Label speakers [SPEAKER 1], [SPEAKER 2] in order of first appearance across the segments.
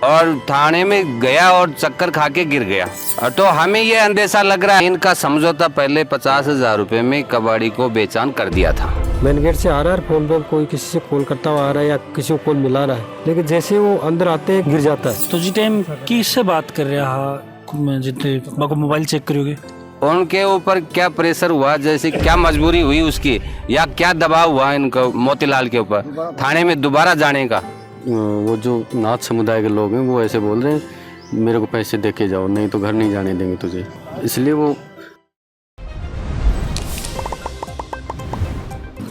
[SPEAKER 1] और थाने में गया और चक्कर खा के गिर गया। तो हमें ये अंदेशा लग रहा है इनका समझौता पहले 50,000 रुपये में कबाड़ी को बेचान कर दिया था।
[SPEAKER 2] मेन गेट से आ रहा है, फोन पे कोई किसी से कॉल करता हुआ आ रहा है या किसी को कॉल मिला रहा है, लेकिन जैसे वो अंदर आते हैं गिर जाता है।
[SPEAKER 3] तो जी टाइम किससे बात कर रहा जितने मोबाइल चेक करोगे
[SPEAKER 1] उनके ऊपर क्या प्रेशर हुआ, जैसे क्या मजबूरी हुई उसकी, या क्या दबाव हुआ इनको मोतीलाल के ऊपर थाने में दोबारा जाने का।
[SPEAKER 4] वो जो नाथ समुदाय के लोग हैं वो ऐसे बोल रहे हैं मेरे को पैसे दे के जाओ, नहीं तो घर नहीं जाने देंगे तुझे, इसलिए वो।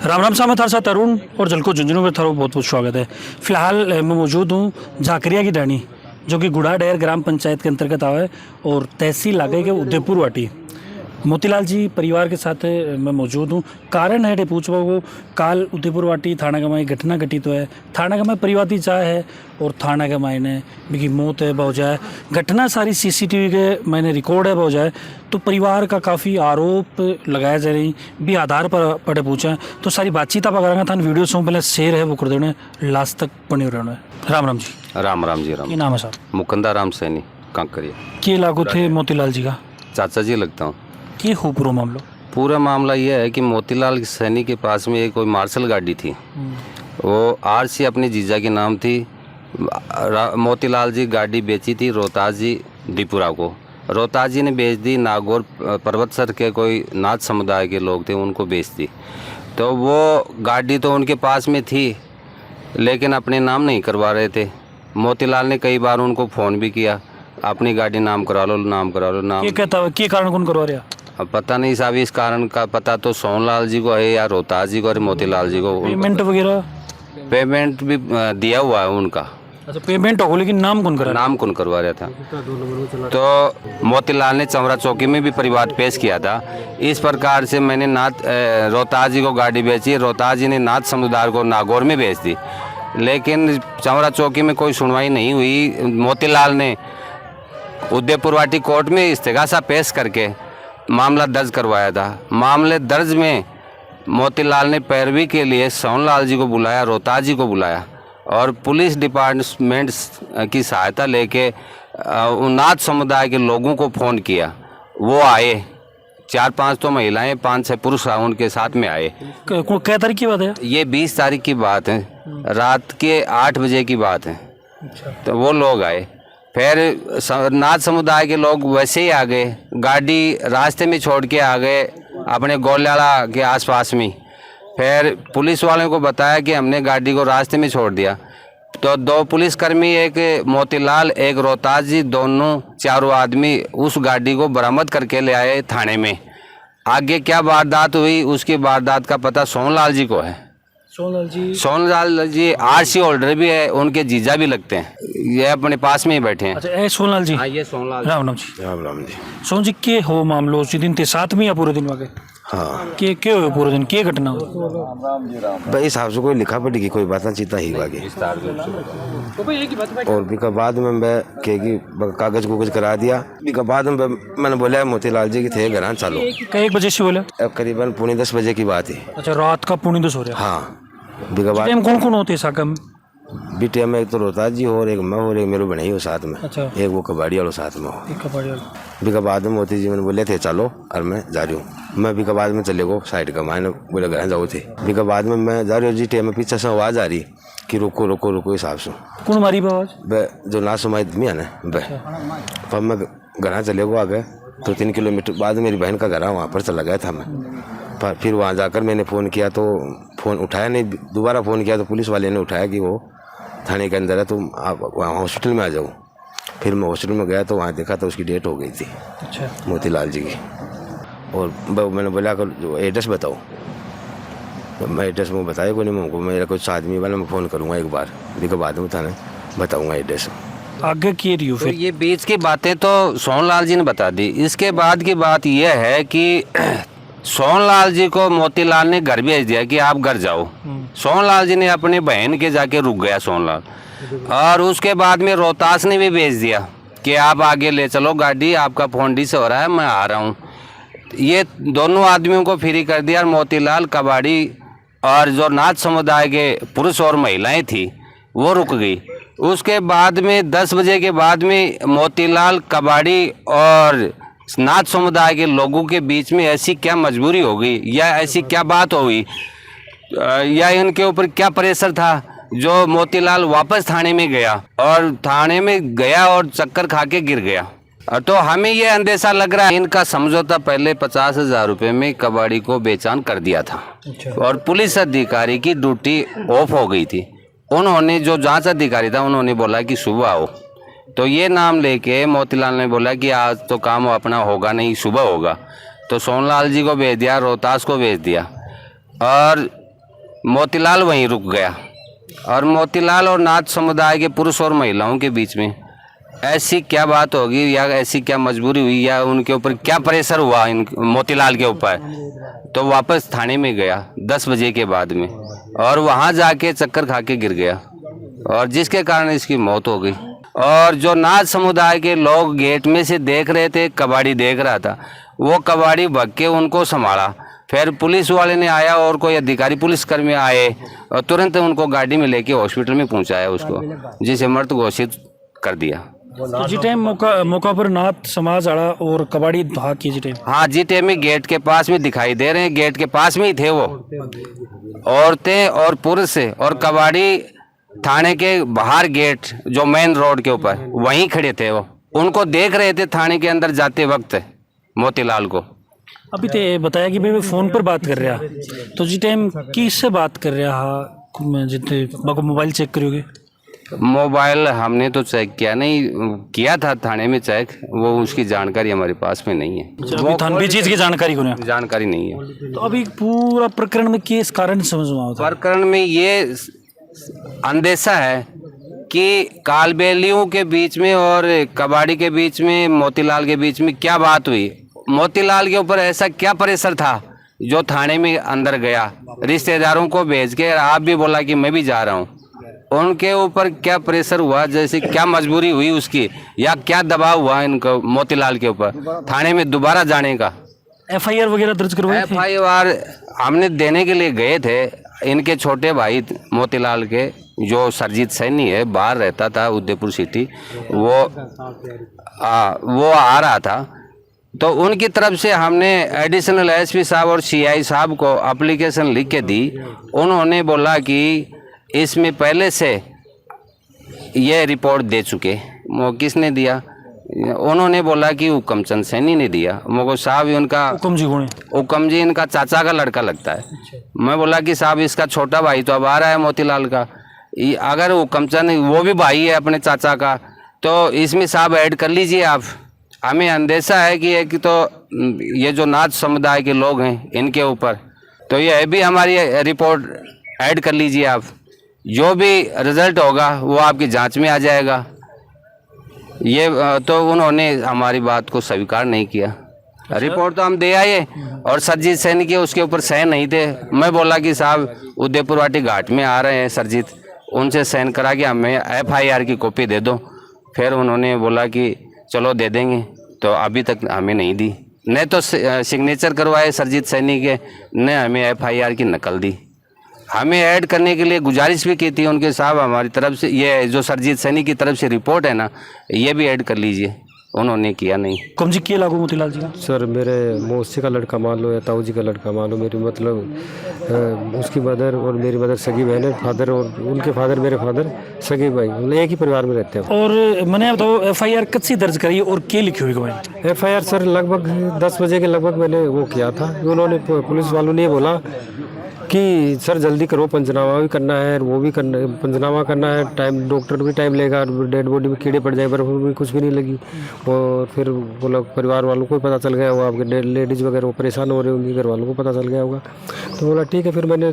[SPEAKER 3] राम राम साहब, मैं थार साथ तरुण और जलको झुंझुनू में थारो बहुत बहुत स्वागत है। फिलहाल मैं मौजूद हूँ झाकरिया की डाणी, जो कि गुड़ाडेर ग्राम पंचायत के अंतर्गत आवा है और तहसील लागे के उदयपुर वाटी। मोतीलाल जी परिवार के साथ मैं मौजूद हूँ। कारण है पूछवा को काल उदयपुर वाटी थाना गमाई घटना घटित तो है। थाना गमाई परिवादी चाह है और थाना गमाई ने भी मौत है बहु जाए। घटना सारी सीसीटीवी के मैंने रिकॉर्ड है बहु जाए। तो परिवार का काफ़ी आरोप लगाया जा रही भी आधार पर पड़े पूछा है। तो सारी बातचीत आप अगर था वीडियो से पहले शेयर है वो कर देना लास्ट तक बने रहना है। राम राम जी।
[SPEAKER 1] राम राम जी। राम।
[SPEAKER 3] ये नाम है साहब?
[SPEAKER 1] मुकुंदा राम सैनी कांकरिया।
[SPEAKER 3] के लागू थे मोतीलाल जी का?
[SPEAKER 1] चाचा जी लगता हूँ।
[SPEAKER 3] ये हो पूरा मामला? पूरा
[SPEAKER 1] मामला यह है कि मोतीलाल सैनी के पास में एक कोई मार्शल गाड़ी थी, वो आरसी अपनी जीजा के नाम थी। मोतीलाल जी गाड़ी बेची थी रोहतास जी दीपुरा को। रोहतास जी ने बेच दी, नागौर पर्वतसर के कोई नाथ समुदाय के लोग थे उनको बेच दी। तो वो गाड़ी तो उनके पास में थी लेकिन अपने नाम नहीं करवा रहे थे। मोतीलाल ने कई बार उनको फ़ोन भी किया, अपनी गाड़ी नाम करा लो, नाम करा लो। नाम
[SPEAKER 3] ये कहता है कि कारण कौन करवा रहा?
[SPEAKER 1] अब पता नहीं साहब, इस कारण का पता तो सोनलाल जी को है या रोहतास जी को और मोतीलाल जी को।
[SPEAKER 3] पेमेंट वगैरह?
[SPEAKER 1] पेमेंट भी दिया हुआ है उनका।
[SPEAKER 3] अच्छा, पेमेंट हो लेकिन नाम कौन करा?
[SPEAKER 1] नाम कौन करवा रहा था? तो मोतीलाल ने चमरा चौकी में भी परिवाद पेश किया था। इस प्रकार से मैंने रोहतास जी को गाड़ी बेची, रोहतास जी ने नाथ समुदाय को नागौर में बेच दी, लेकिन चमरा चौकी में कोई सुनवाई नहीं हुई। मोतीलाल ने उदयपुर वाटी कोर्ट में इस्तेगासा पेश करके मामला दर्ज करवाया था। मामले दर्ज में मोतीलाल ने पैरवी के लिए सोनलाल जी को बुलाया, रोहतास जी को बुलाया और पुलिस डिपार्टमेंट की सहायता लेके नाथ समुदाय के लोगों को फ़ोन किया। वो आए, 4-5 तो महिलाएं, 5-6 पुरुष उनके साथ में आए।
[SPEAKER 3] क्या तारीख की बात है? ये
[SPEAKER 1] 20 तारीख की बात है, रात के 8 बजे की बात है। तो वो लोग आए, फिर नाथ समुदाय के लोग वैसे ही आ गए, गाड़ी रास्ते में छोड़ के आ गए अपने गोल्याला के आसपास में। फिर पुलिस वालों को बताया कि हमने गाड़ी को रास्ते में छोड़ दिया। तो 2 पुलिसकर्मी, एक मोतीलाल एक रोहतास जी, दोनों चारों आदमी उस गाड़ी को बरामद करके ले आए थाने में। आगे क्या वारदात हुई उसकी वारदात का पता सोनलाल जी को है। सोनलाल जी आरसी होल्डर भी है, उनके जीजा भी लगते हैं, ये अपने पास में ही बैठे हैं।
[SPEAKER 3] अच्छा, सोनलाल जी।
[SPEAKER 1] हाँ, ये सोनलाल।
[SPEAKER 3] राम राम जी।
[SPEAKER 4] राम राम जी।
[SPEAKER 3] सोन जी के हो मामलो उसी दिन थे साथ में या पूरे दिन वाके?
[SPEAKER 4] हाँ,
[SPEAKER 3] के हो पूरे दिन के घटना हो?
[SPEAKER 4] भाई हिसाब से कोई लिखा पड़ी की कोई बात ना चीता ही बाकी। और भी का बाद में मैं कहेगी कागज कुगज करा दिया। भी का बाद में मैंने बोला मोतीलाल जी के थे घर चलो।
[SPEAKER 3] 1 बजे से बोला?
[SPEAKER 4] करीबन 9:45 बजे की बात है।
[SPEAKER 3] अच्छा, रात का 9:45 हो रहा है।
[SPEAKER 4] हाँ, बिगबाद
[SPEAKER 3] कौन कौन होते साकम?
[SPEAKER 4] बिटिया में एक तो रोहतास जी हो, एक मैं हो, एक मेरे बहन हो साथ में।
[SPEAKER 3] अच्छा।
[SPEAKER 4] एक वो कबाड़ी वालों साथ में हो। बिका बाद में मोती जी मैंने बोले थे चलो, और मैं जा रही हूँ। मैं बिका बाद में चले गो साइड का, मैंने बोले घर जाओ थे। बिका बाद में मैं जा रही हूँ जी, टे में पीछे से आवाज़ आ रही कि रुको रुको रुको हिसाब से।
[SPEAKER 3] कौन मारी आवाज़?
[SPEAKER 4] जो ना सुमाई आदमी है ना वह। तब मैं घर चले गो आगे, 2-3 किलोमीटर बाद मेरी बहन का घर है, वहाँ पर चला गया था मैं। पर फिर वहाँ जाकर मैंने फ़ोन किया तो फ़ोन उठाया नहीं, दोबारा फ़ोन किया तो पुलिस वाले ने उठाया कि वो थाने के अंदर है, तुम आप वहाँ हॉस्पिटल में आ जाओ। फिर मैं हॉस्पिटल में गया तो वहाँ देखा तो उसकी डेट हो गई थी।
[SPEAKER 3] अच्छा।
[SPEAKER 4] मोतीलाल जी की। और मैंने बोला कर एड्रेस बताओ, तो मैं एड्रेस में बताया कोई नहीं, मैं मेरा कुछ आदमी वाला मैं फ़ोन करूँगा एक बार, फिर बाद में थाने बताऊँगा एड्रेस।
[SPEAKER 3] आगे की रही हो फिर?
[SPEAKER 1] ये बीच की बातें तो सोनलाल जी ने बता दी। इसके बाद की बात यह है कि सोनलाल जी को मोतीलाल ने घर भेज दिया कि आप घर जाओ। सोनलाल जी ने अपनी बहन के जाके रुक गया सोनलाल, और उसके बाद में रोहतास ने भी भेज दिया कि आप आगे ले चलो गाड़ी, आपका फ़ोन डिस हो रहा है, मैं आ रहा हूँ। ये दोनों आदमियों को फ्री कर दिया। मोतीलाल, कबाड़ी और जो नाथ समुदाय के पुरुष और महिलाएं थी वो रुक गई। उसके बाद में 10 बजे के बाद में मोतीलाल कबाड़ी और नाथ समुदाय के लोगों के बीच में ऐसी क्या मजबूरी हो गई या ऐसी क्या बात हो गई या इनके ऊपर क्या प्रेशर था जो मोतीलाल वापस थाने में गया और थाने में गया और चक्कर खा के गिर गया। तो हमें ये अंदेशा लग रहा है इनका समझौता पहले 50,000 रुपये में कबाड़ी को बेचान कर दिया था और पुलिस अधिकारी की ड्यूटी ऑफ हो गई थी। उन्होंने जो जांच अधिकारी था उन्होंने बोला कि सुबह आओ, तो ये नाम लेके मोतीलाल ने बोला कि आज तो काम अपना होगा नहीं, सुबह होगा। तो सोनलाल जी को भेज दिया, रोहतास को भेज दिया और मोतीलाल वहीं रुक गया। और मोतीलाल और नाथ समुदाय के पुरुष और महिलाओं के बीच में ऐसी क्या बात होगी या ऐसी क्या मजबूरी हुई या उनके ऊपर क्या प्रेशर हुआ इन मोतीलाल के ऊपर, तो वापस थाने में गया 10 बजे के बाद में और वहाँ जाके चक्कर खा के गिर गया और जिसके कारण इसकी मौत हो गई। और जो नाथ समुदाय के लोग गेट में से देख रहे थे, कबाड़ी देख रहा था, वो कबाड़ी भग के उनको संभाला। फिर पुलिस वाले ने आया और कोई अधिकारी पुलिसकर्मी आए और तुरंत उनको गाड़ी में लेके हॉस्पिटल में पहुंचाया उसको, जिसे मृत घोषित कर दिया।
[SPEAKER 3] तो जी टाइम मौका पर नाथ समाज आड़ा और कबाड़ी धा की जी टाइम,
[SPEAKER 1] हाँ जी टाइम में गेट के पास में दिखाई दे रहे हैं, गेट के पास में ही थे वो औरतें और पुरुष और कबाड़ी थाने के बाहर गेट जो मेन रोड के ऊपर वहीं खड़े थे। वो उनको देख रहे थे थाने के अंदर जाते वक्त मोतीलाल को।
[SPEAKER 3] अभी तो बताया कि भाई वो फोन पर बात कर रहा, तो जी टाइम किससे बात कर रहा जितने मोबाइल चेक करोगे?
[SPEAKER 1] मोबाइल हमने तो चेक किया नहीं, किया था थाने में चेक, वो उसकी जानकारी हमारे पास में नहीं है।
[SPEAKER 3] वो थानवी चीज की जानकारी को
[SPEAKER 1] जानकारी नहीं है।
[SPEAKER 3] तो अभी पूरा प्रकरण में किस कारण समझ में आता?
[SPEAKER 1] प्रकरण में ये अंदेशा है कि कालबेलियों के बीच में और कबाड़ी के बीच में, मोतीलाल के बीच में क्या बात हुई, मोतीलाल के ऊपर ऐसा क्या प्रेशर था जो थाने में अंदर गया, रिश्तेदारों को भेज के आप भी बोला कि मैं भी जा रहा हूँ। उनके ऊपर क्या प्रेशर हुआ, जैसे क्या मजबूरी हुई उसकी या क्या दबाव हुआ इनको मोतीलाल के ऊपर थाने में दोबारा जाने का।
[SPEAKER 3] FIR वगैरह दर्ज करवाए थे?
[SPEAKER 1] FIR हमने देने के लिए गए थे। इनके छोटे भाई मोतीलाल के जो सरजीत सैनी है, बाहर रहता था उदयपुर सिटी, वो आ रहा था, तो उनकी तरफ से हमने एडिशनल SP साहब और CI साहब को एप्लीकेशन लिख के दी। उन्होंने बोला कि इसमें पहले से ये रिपोर्ट दे चुके। वो किसने दिया? उन्होंने बोला कि हुक्म चंद सैनी ने दिया। मुझको साहब उनका हुक्म जी इनका चाचा का लड़का लगता है। मैं बोला कि साहब इसका छोटा भाई तो अब आ रहा है मोतीलाल का, अगर हुक्म चंद वो भी भाई है अपने चाचा का, तो इसमें साहब ऐड कर लीजिए आप। हमें अंदेशा है कि एक तो ये जो नाथ समुदाय के लोग हैं इनके ऊपर, तो ये भी हमारी रिपोर्ट ऐड कर लीजिए आप। जो भी रिजल्ट होगा वो आपकी जांच में आ जाएगा। ये तो उन्होंने हमारी बात को स्वीकार नहीं किया। रिपोर्ट तो हम दे आए और सरजीत सैनी के उसके ऊपर साइन नहीं थे। मैं बोला कि साहब उदयपुर वाटी घाट में आ रहे हैं सरजीत, उनसे साइन करा के हमें FIR की कॉपी दे दो। फिर उन्होंने बोला कि चलो दे देंगे, तो अभी तक हमें नहीं दी। न तो सिग्नेचर करवाए सरजीत सैनी के, न हमें FIR की नकल दी। हमें ऐड करने के लिए गुजारिश भी की थी उनके साहब हमारी तरफ से, ये जो सरजीत सैनी की तरफ से रिपोर्ट है ना, ये भी ऐड कर लीजिए। उन्होंने किया नहीं।
[SPEAKER 3] कौन जी किया लागू मोतीलाल जी का?
[SPEAKER 2] सर मेरे मौसी का लड़का मान लो या ताऊ जी का लड़का मान लो, मेरी मतलब उसकी मदर और मेरी मदर सगी बहन है, फादर और उनके फादर मेरे फादर सगे भाई, मतलब एक ही परिवार में रहते हैं।
[SPEAKER 3] और मैंने बताओ FIR कब से दर्ज करी और क्या लिखी हुई गवाही?
[SPEAKER 2] FIR सर लगभग 10 बजे के लगभग मैंने वो किया था। उन्होंने पुलिस वालों ने बोला कि सर जल्दी करो, पंचनामा भी करना है, वो भी करना, पंचनामा करना है, टाइम डॉक्टर भी टाइम लेगा, डेड बॉडी में कीड़े पड़ जाए, बर्फ भी कुछ भी नहीं लगी। और फिर बोला परिवार वालों को पता चल गया होगा, आपके लेडीज़ वगैरह वो परेशान हो रहे होंगे, घर वालों को पता चल गया होगा। तो बोला ठीक है। फिर मैंने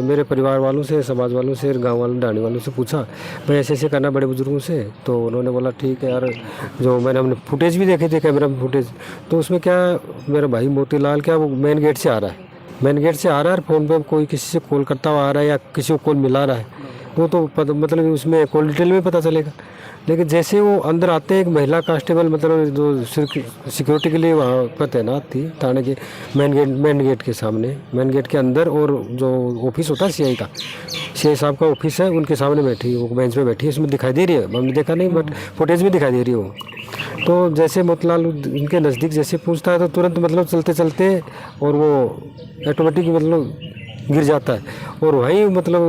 [SPEAKER 2] मेरे परिवार वालों से, समाज वालों से, गाँव वालों, डाणी वालों से पूछा भाई ऐसे ऐसे करना बड़े बुजुर्गों से। तो उन्होंने बोला ठीक है यार, जो मैंने हमने फुटेज भी देखे थे, कैमरा में फुटेज, तो उसमें क्या मेरा भाई मोतीलाल क्या वो मेन गेट से आ रहा है, मेन गेट से आ रहा है, फ़ोन पे कोई किसी से कॉल करता हुआ आ रहा है या किसी को कॉल मिला रहा है। वो तो मतलब उसमें कॉल डिटेल में पता चलेगा। लेकिन जैसे वो अंदर आते हैं, एक महिला कांस्टेबल मतलब जो सिक्योरिटी के लिए वहाँ पर तैनात थी थाने के मेन गेट के सामने, मेन गेट के अंदर, और जो ऑफिस होता है सीआई का, सीआई साहब का ऑफिस है, उनके सामने बैठी, वो बेंच पे बैठी है, उसमें दिखाई दे रही है, हमने देखा नहीं बट फुटेज में दिखाई दे रही है वो। तो जैसे मोतीलाल उनके नज़दीक जैसे पूछता है तो तुरंत मतलब चलते चलते और वो ऑटोमेटिक मतलब गिर जाता है, और वहीं मतलब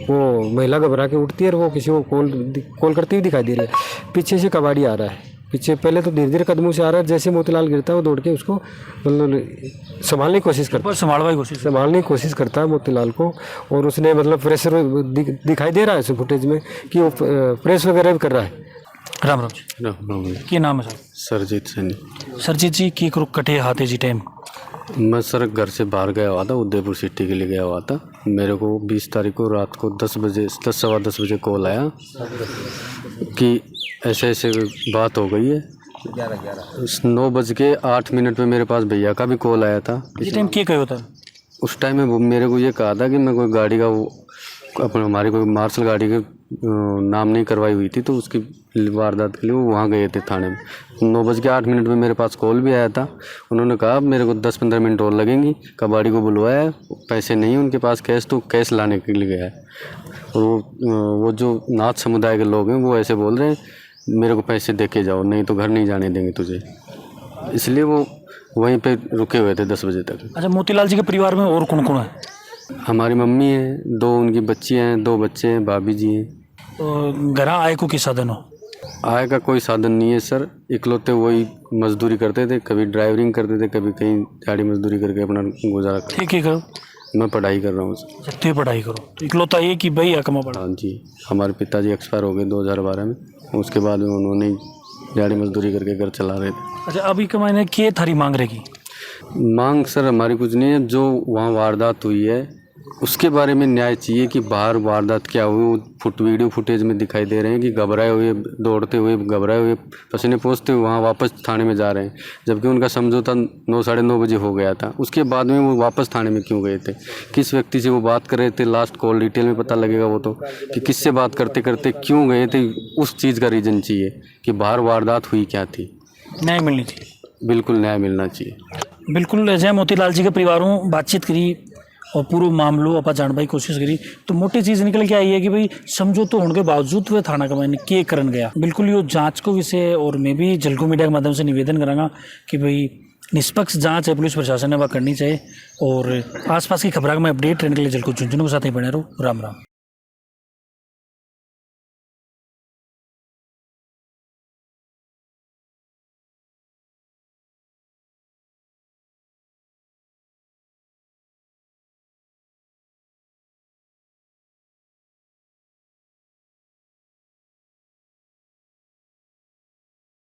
[SPEAKER 2] वो महिला घबरा के उठती है और वो किसी को कॉल करती हुई दिखाई दे रही है। पीछे से कबाड़ी आ रहा है, पीछे पहले तो धीरे धीरे कदमों से आ रहा है, जैसे मोतीलाल गिरता है वो दौड़ के उसको मतलब संभालने की कोशिश करता है, संभालने की कोशिश करता है मोतीलाल को। और उसने मतलब प्रेशर दिखाई दे रहा है उस फुटेज में कि वो प्रेस वगैरह भी कर रहा है।
[SPEAKER 3] राम राम जी,
[SPEAKER 5] राम
[SPEAKER 3] की नाम है सर?
[SPEAKER 5] सरजीत सैनी।
[SPEAKER 3] सरजीत जी की कटे हाथे जी टाइम?
[SPEAKER 5] मैं सर घर से बाहर गया हुआ था, उदयपुर सिटी के लिए गया हुआ था। मेरे को 20 तारीख को रात को 10 बजे 10 सवा 10 बजे कॉल आया कि ऐसे ऐसे बात हो गई है। 9:08 पे मेरे पास भैया का भी कॉल आया था।
[SPEAKER 3] इस टाइम क्या कहो था?
[SPEAKER 5] उस टाइम में वो मेरे को ये कहा था कि मैं कोई गाड़ी का वो अपने हमारी कोई मार्शल गाड़ी के नाम नहीं करवाई हुई थी, तो उसकी वारदात के लिए वो वहाँ गए थे थाने में। 9:08 पे मेरे पास कॉल भी आया था। उन्होंने कहा मेरे को 10-15 मिनट और लगेंगी, कबाड़ी को बुलवाया है, पैसे नहीं उनके पास कैश, तो कैश लाने के लिए गया है। और वो जो नाथ समुदाय के लोग हैं वो ऐसे बोल रहे हैं मेरे को पैसे दे के जाओ, नहीं तो घर नहीं जाने देंगे तुझे, इसलिए वो वहीं पे रुके हुए थे 10 बजे तक।
[SPEAKER 3] अच्छा, मोतीलाल जी के परिवार में और कौन कौन है?
[SPEAKER 5] हमारी मम्मी है, 2 उनकी बच्चियाँ हैं, 2 बच्चे हैं, भाभी जी हैं।
[SPEAKER 3] तो घर आए को किस साधन हो?
[SPEAKER 5] आय का कोई साधन नहीं है सर, इकलौते वही मजदूरी करते थे, कभी ड्राइवरिंग करते थे, कभी कहीं दिहाड़ी मजदूरी करके अपना गुजारा करते।
[SPEAKER 3] ठीक है करो।
[SPEAKER 5] मैं पढ़ाई कर रहा हूँ सर।
[SPEAKER 3] सत्य पढ़ाई करो, इकलौता ये कि भाई अकमा पढ़ा।
[SPEAKER 5] हाँ जी, हमारे पिताजी एक्सपायर हो गए 2012 में, उसके बाद में उन्होंने दिहाड़ी मजदूरी करके घर चला रहे थे।
[SPEAKER 3] अच्छा, अभी के महीने क्या थारी मांग रहेगी?
[SPEAKER 5] मांग सर हमारी कुछ नहीं है, जो वहाँ वारदात हुई है उसके बारे में न्याय चाहिए कि बाहर वारदात क्या हुई। वो वीडियो फुटेज में दिखाई दे रहे हैं कि घबराए हुए, दौड़ते हुए, घबराए हुए, पसीने पोंछते हुए वहाँ वापस थाने में जा रहे हैं, जबकि उनका समझौता 9 साढ़े 9 बजे हो गया था। उसके बाद में वो वापस थाने में क्यों गए थे, किस व्यक्ति से वो बात कर रहे थे, लास्ट कॉल डिटेल में पता लगेगा वो तो, कि किससे बात करते करते क्यों गए थे, उस चीज़ का रीज़न चाहिए कि बाहर वारदात हुई क्या थी।
[SPEAKER 3] न्याय मिलनी चाहिए,
[SPEAKER 5] बिल्कुल न्याय मिलना चाहिए।
[SPEAKER 3] बिल्कुल। जय मोतीलाल जी के परिवारों बातचीत करी और पूरा मामलों आप जानने की कोशिश करी, तो मोटी चीज़ निकल के आई है कि भाई समझौते होने के बावजूद वह थाना का मैंने के करन गया। बिल्कुल ये जांच को विषय, और मैं भी जलको मीडिया के माध्यम से निवेदन करूँगा कि भाई निष्पक्ष जांच है पुलिस प्रशासन ने वह करनी चाहिए, और आसपास की खबरों में अपडेट रहने के लिए जलको झुंझुनू के साथ ही बने रहो। राम राम।